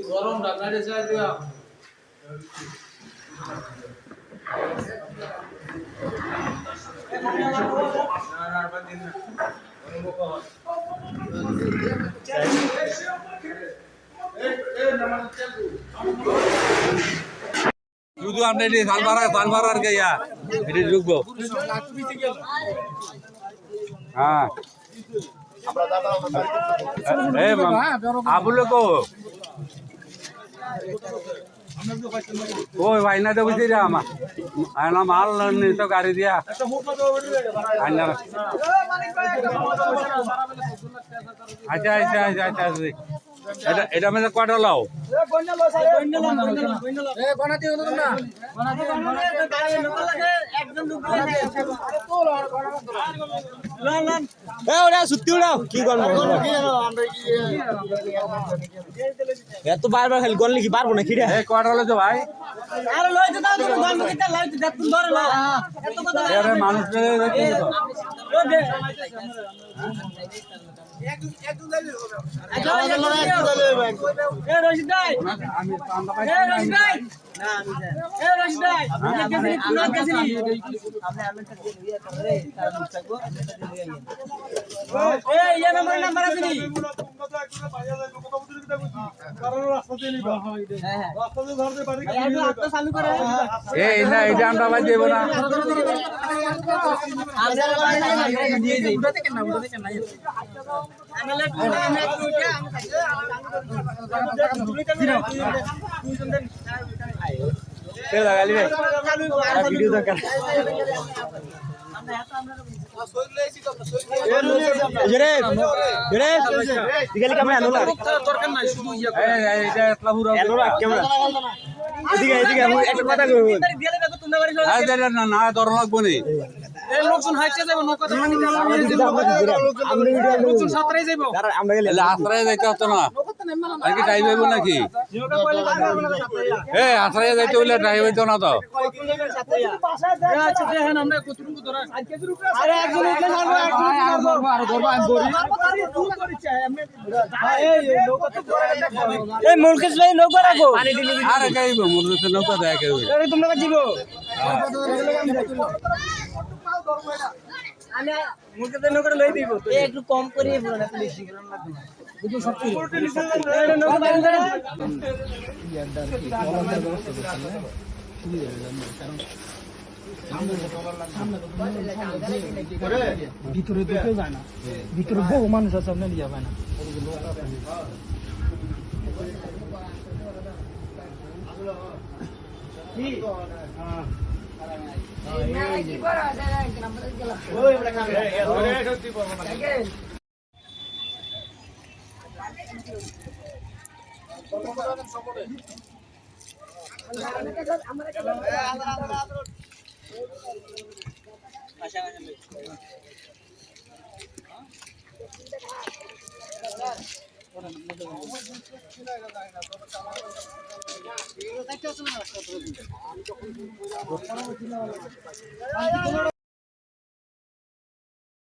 গরম রাখলে চাই দিও শুধু আপনি এটি সানভার কে ইয়া এটি ঢুকবো হ্যাঁ আবুলে কো ওই ভাই না তো বুঝি রে আমার মাল নিত গাড়ি দিয়া আচ্ছা আচ্ছা আচ্ছা আচ্ছা এটা মানে কয়টা লাও এত বারবার খালি গল লিখি পারবো না খিড়ে কয়টা হলো তো ভাই মানুষ আমরা ভাই দেবো না ভিডিও দরকার না ধর লাগবো নি লোকজন হাইটে যাবো নৌকা আশ্রয় যাইতে হতো না আর কি টাইম হইব নাকি আশ্রয় যাইতে হইলে টাইম হইতো না তো নৌকা রাখো আরে গাইব মুরগিতে নৌকা দেয় কেউ তোমরা জীব একটু কম করে ভিতরে ঢুকে যায় না ভিতরে বহু মানুষ আছে আপনার নিয়ে যাবে না